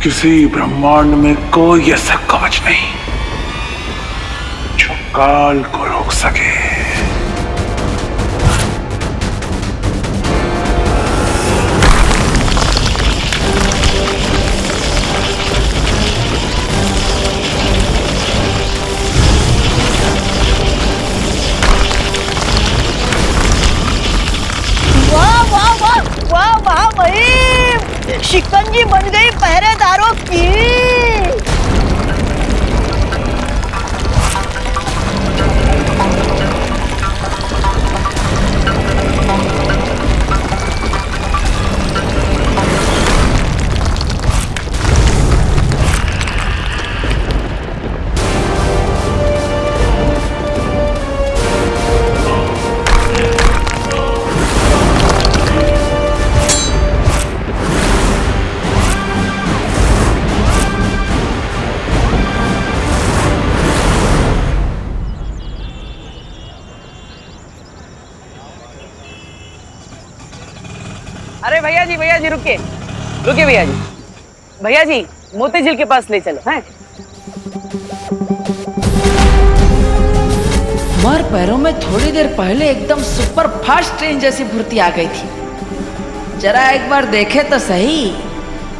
किसी ब्रह्मांड में कोई ऐसा कवच नहीं जो काल को रोक सके। वाह वाह वाह वाह वाह भाई, शिकंजी बन गई पहरेदारों की। अरे भैया जी रुकिए रुकिए भैया जी मोती झील के पास ले चलो हैं। हमारे पैरों में थोड़ी देर पहले एकदम सुपर फास्ट ट्रेन जैसी फुर्ती आ गई थी। जरा एक बार देखे तो सही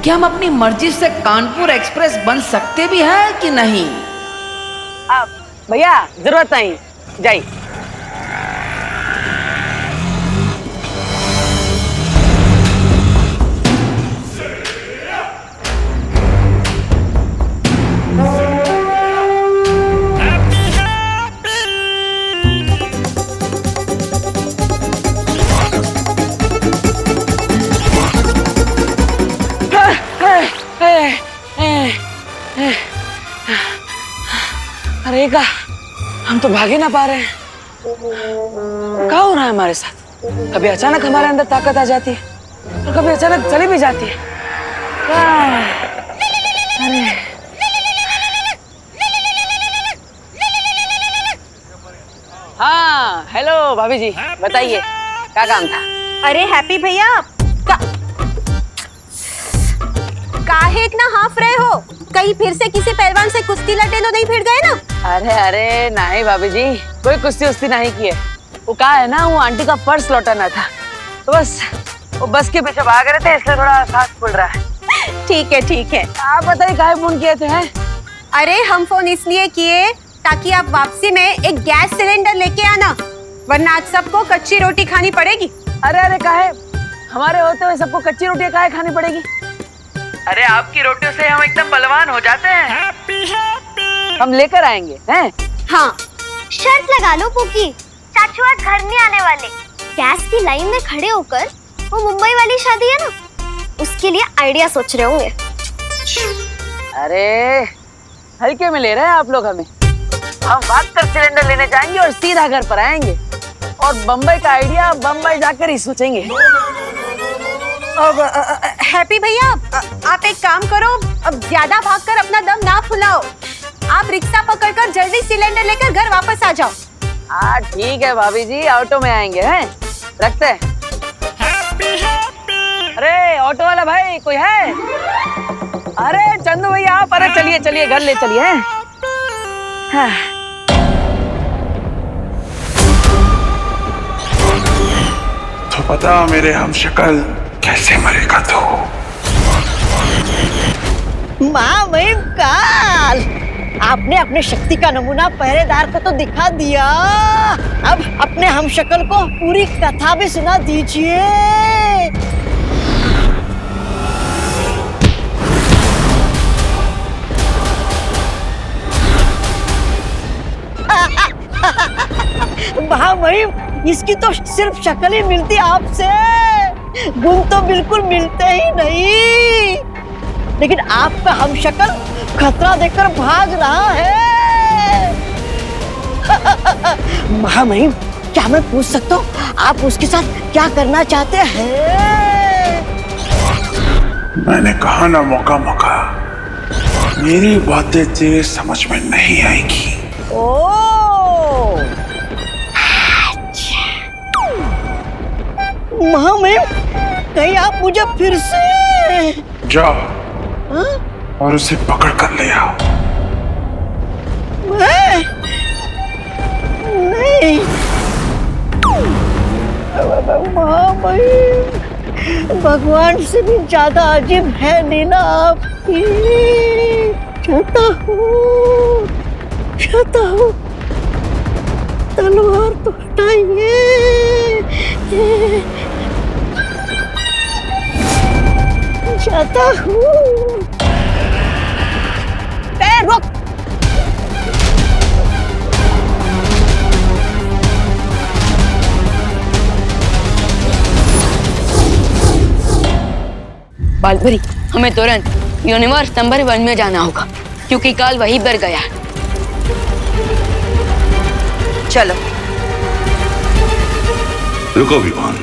कि हम अपनी मर्जी से कानपुर एक्सप्रेस बन सकते भी हैं कि नहीं। आप भैया जरूरत नहीं जाइए। अरे का हम तो भाग ही ना पा रहे हैं। क्या हो रहा है हमारे साथ? कभी अचानक हमारे अंदर ताकत आ जाती है और कभी अचानक चली भी जाती है। अरे हाँ हेलो भाभी जी बताइए क्या काम था? अरे हैप्पी भैया काहे इतना हाफ रहे हो? कहीं फिर से किसी पहलवान से कुश्ती लड़े तो नहीं फिर गए ना? अरे नहीं भाभी जी कोई कुश्ती उस्ती नहीं की है। वो कहा है ना वो आंटी का पर्स लौटाना था तो बस वो बस के पीछे भाग रहे थे इसलिए थोड़ा सांस फूल रहा है। ठीक है आप बताइए काहे फोन किए थे हैं? अरे हम फोन इसलिए किए ताकि आप वापसी में एक गैस सिलेंडर लेके आना, वरना आज सबको कच्ची रोटी खानी पड़ेगी। अरे काहे हमारे होते हुए सबको कच्ची रोटियां काहे खानी पड़ेगी? अरे आपकी रोटियों से हम एकदम बलवान हो जाते हैं। हम लेकर आएंगे हैं? हाँ शर्त लगा लो पुकी, चाचू आज घर नहीं आने वाले। गैस की लाइन में खड़े होकर वो मुंबई वाली शादी है ना, उसके लिए आइडिया सोच रहे होंगे। अरे हल्के में ले रहे हैं आप लोग हमें। हम भाग कर सिलेंडर लेने जाएंगे और सीधा घर पर आएंगे और बम्बई का आइडिया बम्बई जाकर ही सोचेंगे। अब हैप्पी भैया आप एक काम करो, अब ज्यादा भागकर अपना दम ना फुलाओ। आप रिक्शा पकड़कर जल्दी सिलेंडर लेकर घर वापस आ जाओ। हाँ ठीक है भाभी जी ऑटो में आएंगे हैं, रखते हैं। अरे ऑटो वाला भाई कोई है? अरे चंदू भैया आप, अरे चलिए चलिए घर ले चलिए हैं। हाँ। तो पता मेरे हमशक्ल कैसे मरेगा तू? माँ भाई काल, आपने अपने शक्ति का नमूना पहरेदार को तो दिखा दिया, अब अपने हमशक्ल को पूरी कथा भी सुना दीजिए। भाई इसकी तो सिर्फ शक्ल ही मिलती आपसे, गुण तो बिल्कुल मिलते ही नहीं। लेकिन आपका हमशक्ल खतरा देखकर भाग रहा है। महामहिम, क्या मैं पूछ सकता हूँ आप उसके साथ क्या करना चाहते हैं? मैंने कहा ना मौका मौका, मेरी बातें तेरे समझ में नहीं आएगी। ओ महामहिम, कहीं आप मुझे फिर से जा और उसे पकड़ कर ले आओ। मैं नहीं, महामहिम, भगवान से भी ज्यादा अजीब है लीला आपकी। चाहता हूँ तलवार तो हटाइए। चाहता हूँ। रुक। बालपरी, हमें तुरंत यूनिवर्स नंबर 1 में जाना होगा क्योंकि काल वहीं पर गया है। चलो। रुको विमान।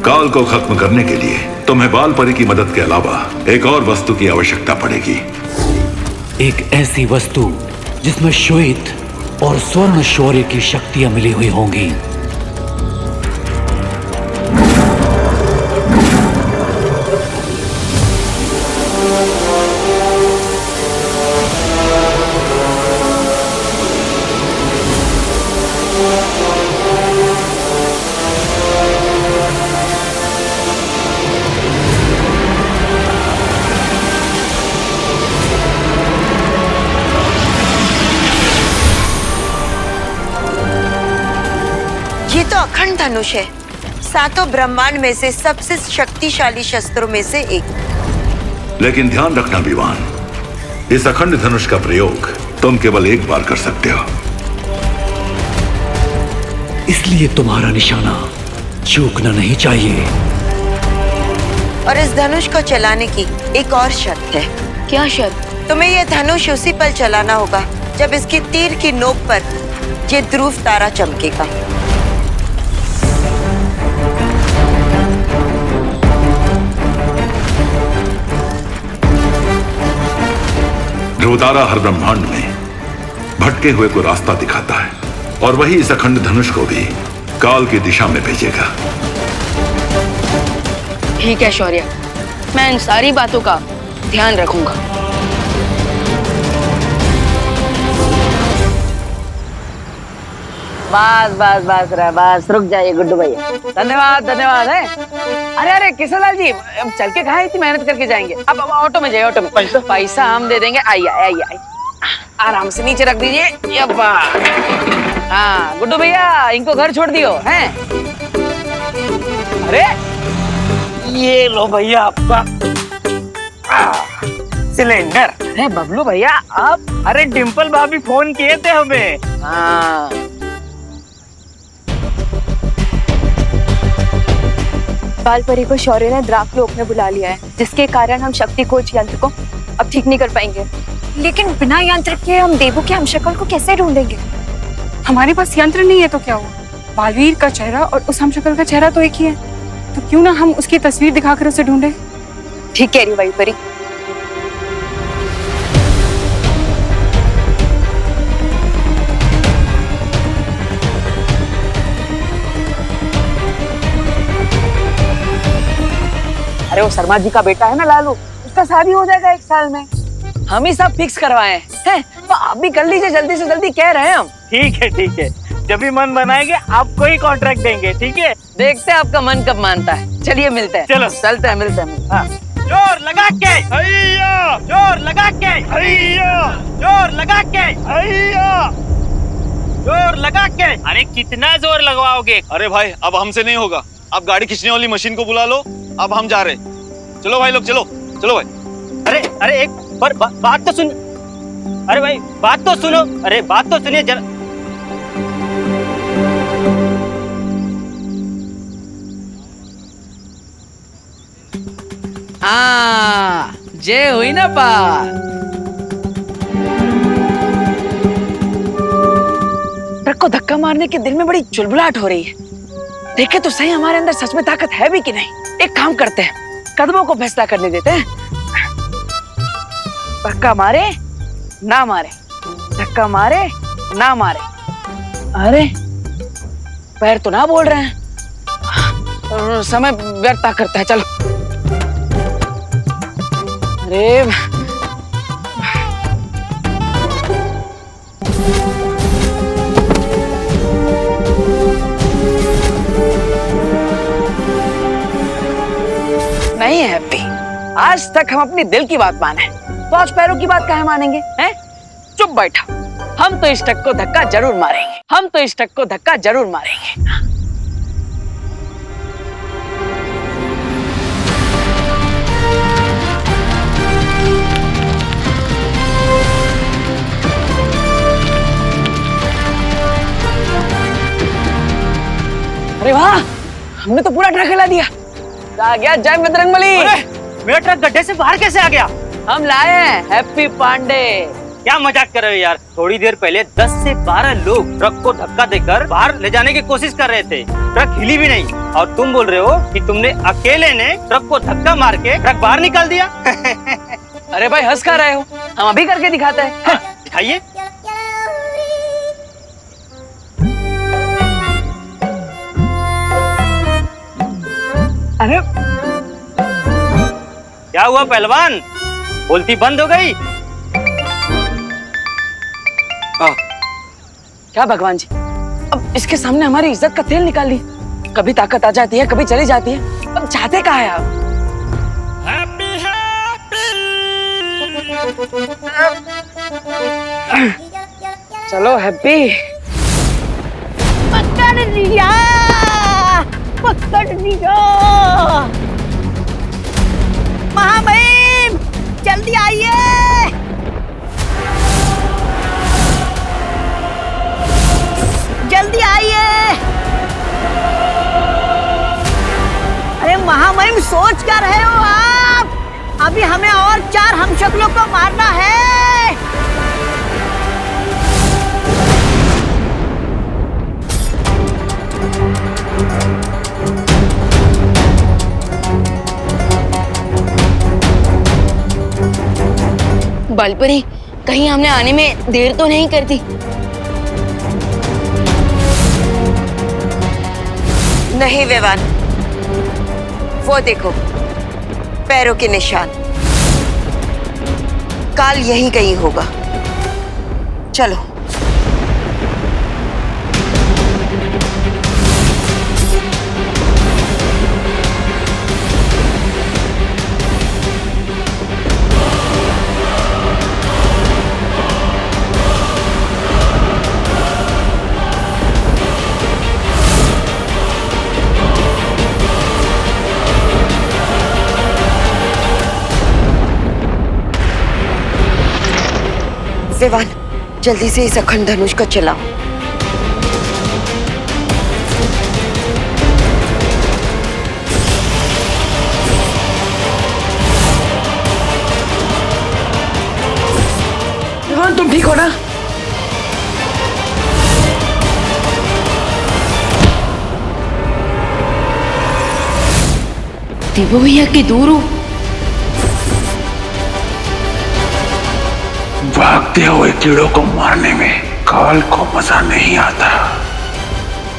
काल को खत्म करने के लिए तुम्हें बालपरी की मदद के अलावा एक और वस्तु की आवश्यकता पड़ेगी। एक ऐसी वस्तु जिसमें श्वेत और स्वर्ण शौर्य की शक्तियां मिली हुई होंगी। ये तो अखंड धनुष है, सातों ब्रह्मांड में से सबसे शक्तिशाली शस्त्रों में से एक। लेकिन ध्यान रखना विमान, इस अखंड धनुष का प्रयोग तुम केवल एक बार कर सकते हो। इसलिए तुम्हारा निशाना चूकना नहीं चाहिए। और इस धनुष को चलाने की एक और शर्त है। क्या शर्त? तुम्हें यह धनुष उसी पल चलाना होगा जब इसकी तीर की नोक पर ये ध्रुव तारा चमकेगा। ध्रुव तारा हर ब्रह्मांड में भटके हुए को रास्ता दिखाता है और वही इस अखंड धनुष को भी काल की दिशा में भेजेगा। ठीक है शौर्य, मैं इन सारी बातों का ध्यान रखूंगा। बस रुक जाइए गुड्डू भैया। धन्यवाद है। अरे किशनलाल जी, अब चल के कहाँ इतनी मेहनत करके जाएंगे? अब ऑटो में जाइए, ऑटो में। पैसा हम दे देंगे। आइए आराम से नीचे रख दीजिए। हाँ गुड्डू भैया, इनको घर छोड़ दियो हैं? अरे ये लो भैया आपका सिलेंडर। अरे बबलू भैया आप? अरे डिम्पल भाभी फोन किए थे हमें। हाँ बालपरी को शौर्य ने द्राकलोक में बुला लिया है, जिसके कारण हम शक्ति कोच यंत्र को अब ठीक नहीं कर पाएंगे। लेकिन बिना यंत्र के हम देवू के हमशक्ल को कैसे ढूंढेंगे? हमारे पास यंत्र नहीं है तो क्या हुआ? बालवीर का चेहरा और उस हमशक्ल का चेहरा तो एक ही है, तो क्यों ना हम उसकी तस्वीर दिखाकर उसे ढूंढे। ठीक कह रही हो बालपरी। अरे वो शर्मा जी का बेटा है ना लालू, उसका शादी हो जाएगा 1 साल में। हम ही सब फिक्स करवाए हैं, तो आप भी कर लीजिए, जल्दी से जल्दी कह रहे हैं हम। ठीक है, जब भी मन बनाएंगे आपको ही कॉन्ट्रैक्ट देंगे। ठीक है, देखते हैं आपका मन कब मानता है। चलिए मिलते हैं। चलो चलते हैं, मिलते हैं। हाँ। जोर लगा के हैया, जोर लगा के हैया, जोर लगा के हैया, जोर लगा के। अरे कितना जोर लगवाओगे? अरे भाई अब हमसे नहीं होगा, आप गाड़ी खींचने वाली मशीन को बुला लो। अब हम जा रहे। चलो भाई लोग, चलो भाई। अरे एक पर बात तो सुन। अरे भाई बात तो सुनो। अरे बात तो सुनिए जरा। हाँ जय हुई ना पार। ट्रक को धक्का मारने के दिल में बड़ी चुलबुलाहट हो रही है। देखे तो सही हमारे अंदर सच में ताकत है भी कि नहीं। एक काम करते हैं, कदमों को फैसला करने देते हैं। धक्का मारे ना मारे, धक्का मारे ना मारे। अरे पैर तो ना बोल रहे हैं। समय व्यर्थ करता है। चलो। अरे नहीं है हैप्पी, आज तक हम अपनी दिल की बात माने, तो आज पैरों की बात काहे मानेंगे? हैं? चुप बैठा। हम तो इस ट्रक को धक्का जरूर मारेंगे, हम तो इस ट्रक को धक्का जरूर मारेंगे। अरे वाह, हमने तो पूरा ट्रक हिला दिया। आ गया जय बजरंगबली। मेरा ट्रक गड्ढे से बाहर कैसे आ गया? हम लाए हैं हैप्पी पांडे। क्या मजाक कर रहे हो यार? थोड़ी देर पहले 10 से 12 लोग ट्रक को धक्का देकर बाहर ले जाने की कोशिश कर रहे थे, ट्रक हिली भी नहीं, और तुम बोल रहे हो कि तुमने अकेले ने ट्रक को धक्का मार के ट्रक बाहर निकाल दिया। अरे भाई हंस कर रहे हो, हम अभी करके दिखाते हैं। दिखाइए। अरे क्या हुआ पहलवान, बोलती बंद हो गई? क्या भगवान जी, अब इसके सामने हमारी इज्जत का तेल निकाल ली। कभी ताकत आ जाती है, कभी चली जाती है। अब चाहते कहाँ है आप? चलो हैप्पी। पकड़ लिया, पकड़ लिया। महामहिम जल्दी आइए। जल्दी आइए। अरे महामहिम सोच कर रहे हो आप? अभी हमें और 4 हमशक्लों को मारना है। बालपरी, कहीं हमने आने में देर तो नहीं कर दी? नहीं विवान, वो देखो पैरों के निशान। काल यहीं कहीं होगा। चलो। विवान, जल्दी से इस अखंड धनुष को चलाओ। विवान तुम ठीक हो ना? दीपू भैया की दूर हो। भागते हुए कीड़ों को मारने में काल को मजा नहीं आता,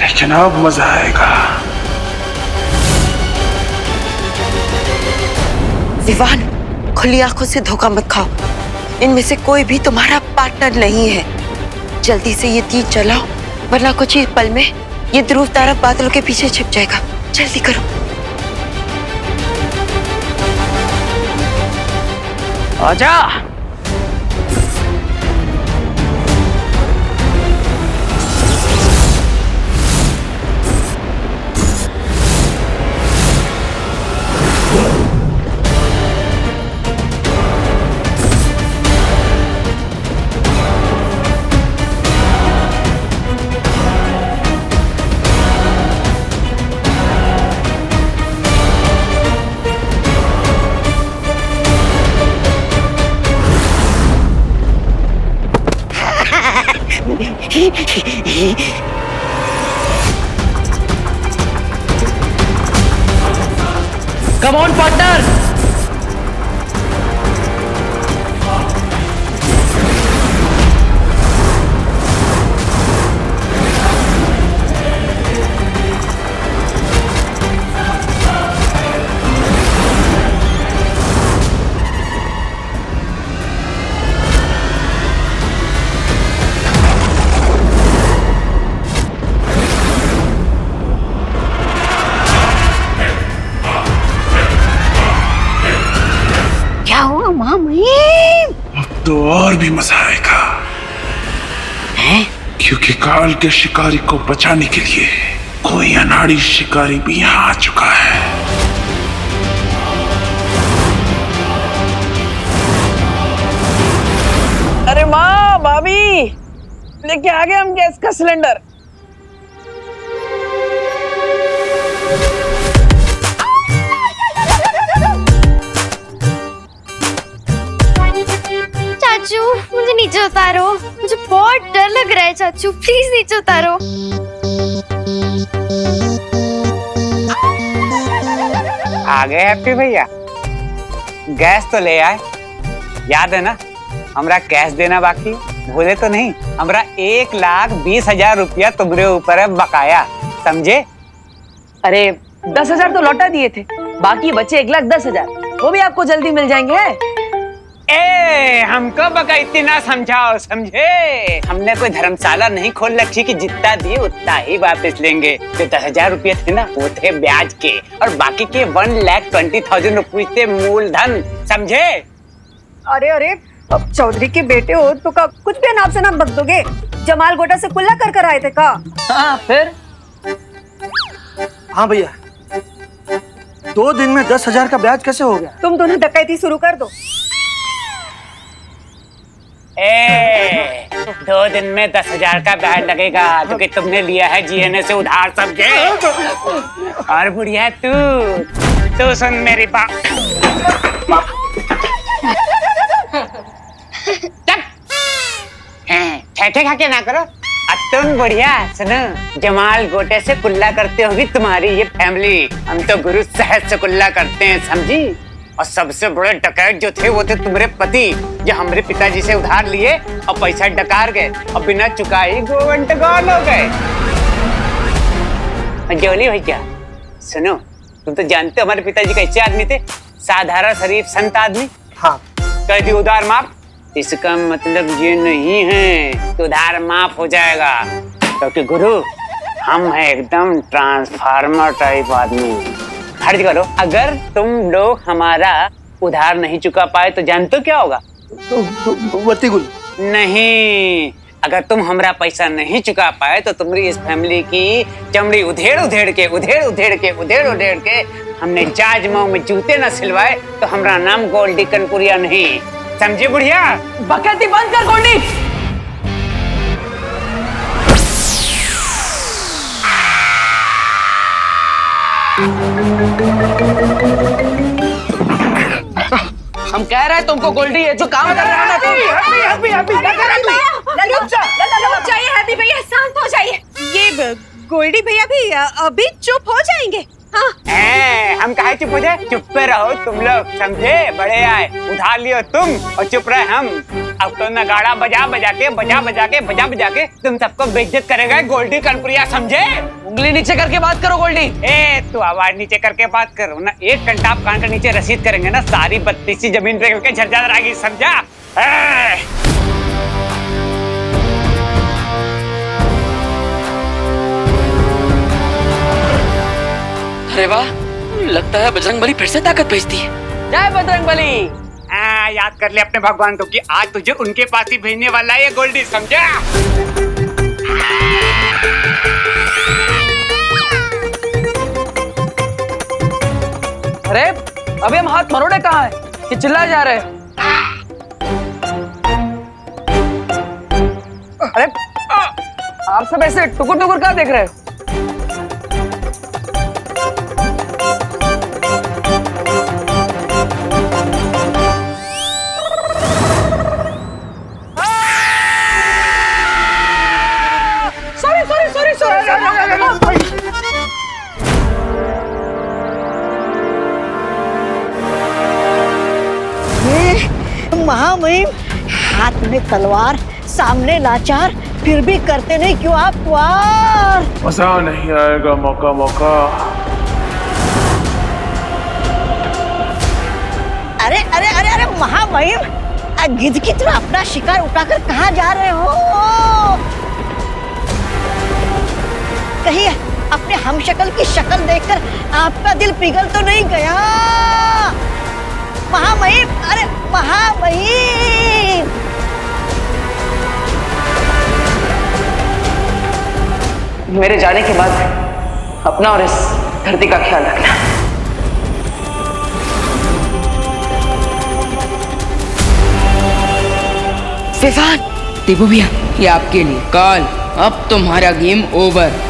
लेकिन अब मजा आएगा। विवान, खुली आंखों से धोखा मत खाओ। इनमें से कोई भी तुम्हारा पार्टनर नहीं है। जल्दी से ये तीर चलाओ, वरना कुछ ही पल में ये ध्रुव तारा बादलों के पीछे छिप जाएगा। जल्दी करो। आजा। Come on, partner! तो और भी मजा आएगा। क्योंकि काल के शिकारी को बचाने के लिए कोई अनाड़ी शिकारी भी यहाँ आ चुका है। अरे माँ, भाभी, लेके आ गए हम गैस का सिलेंडर। चाचू मुझे नीचे उतारो, मुझे बहुत डर लग रहा है चाचू, प्लीज नीचे उतारो। आ गए हैप्पी भैया, गैस तो ले आए। याद है ना, हमरा कैश देना बाकी, भूले तो नहीं? हमरा 1,20,000 रुपया तुम्हारे ऊपर है बकाया, समझे? अरे 10,000 तो लौटा दिए थे, बाकी बचे 1,10,000, वो भी आपको जल्दी मिल जाएंगे। ए, हमको बका इतना समझाओ, समझे? हमने कोई धर्मशाला नहीं खोल रखी कि जितना दिए उतना ही वापस लेंगे। जो 10,000 रुपये थे ना, वो थे ब्याज के, और बाकी के 1,20,000 रुपये थे मूलधन, समझे? अरे अरे, अब चौधरी के बेटे हो तो का कुछ भी अनाप शनाप बक दोगे? जमाल गोटा से कुल्ला कर आए थे का? हाँ, फिर? हाँ भैया, 2 दिन में 10,000 का ब्याज कैसे हो गया? तुम दोनों डकैती शुरू कर दो। 2 दिन में 10,000 का ब्याज लगेगा, क्योंकि तुमने लिया है जीएनए से उधार, समझे? और बुढ़िया तू सुन मेरी बात। ठेठे खा के ना करो। अब तुम बढ़िया सुनो, जमाल गोटे से कुल्ला करते होगी तुम्हारी ये फैमिली, हम तो गुरु साहब से कुल्ला करते हैं, समझी? और सबसे बड़े डकैत जो थे वो थे तुम्हारे पति, जो हमारे पिताजी से उधार लिए और पैसा डकार गए और बिना चुकाई गोवंट गौल हो गए। जोली भैया सुनो, तुम तो जानते हो हमारे पिताजी कैसे आदमी थे, साधारण शरीफ संत आदमी। हाँ, कर दी उधार माफ, इसका मतलब ये नहीं है कि उधार माफ हो जाएगा, क्योंकि गुरु हम है एकदम ट्रांसफार्मर टाइप आदमी। फर्ज करो अगर तुम लोग हमारा उधार नहीं चुका पाए तो जानते हो क्या होगा? नहीं, अगर तुम हमारा पैसा नहीं चुका पाए तो तुम्हारी इस फैमिली की चमड़ी उधेड़ उधेड़ के हमने जाज माऊ में जूते न सिलवाए तो हमारा नाम गोल्डी कनपुरिया नहीं, समझी बुढ़िया? बकैती बंद कर गोल्डी। हम कह रहे हैं तुमको गोल्डी है जो काम कर रहा है ना तुम। हैप्पी भैया शांत हो जाइए। ये गोल्डी भैया भी अभी चुप हो जाएंगे। हाँ। हम कहे चुप हो जाए? चुप पे रहो तुम लोग, समझे? बड़े आए, उधार लियो तुम और चुप रहे हम। अब तो नगाड़ा बजा बजा के तुम सबको बेइज्जत करेगा गोल्डी कनपुरिया, समझे? उंगली नीचे करके बात करो गोल्डी। तू आवाज नीचे करके बात करो ना, 1 घंटा आप कान के नीचे रसीद करेंगे ना, सारी 32 जमीन पे करके झरझर आएगी, समझा? अरे वाह, लगता है बजरंगबली फिर से ताकत भेजती है। जय बजरंगबली। याद कर ले अपने भगवान को कि आज तुझे उनके पास ही भेजने वाला है ये गोल्डी, समझा? अरे अभी हम हाथ मरोड़े कहाँ है कि चिल्लाए जा रहे हैं? अरे आप सब ऐसे टुकुर टुकुर क्या देख रहे हो? महामहिम, हाथ में तलवार, सामने लाचार, फिर भी करते नहीं क्यों आप वार? मजा नहीं आएगा मौका। अरे अरे अरे अरे महामहिम, गिद्ध की तरह अपना शिकार उठाकर कहाँ जा रहे हो? कहीं अपने हमशक्ल की शक्ल देखकर आपका दिल पिघल तो नहीं गया? महामहिम, अरे महामहिम। मेरे जाने के बाद अपना और इस धरती का ख्याल रखना। विवान, देवू भैया, ये आपके लिए। काल, अब तुम्हारा गेम ओवर।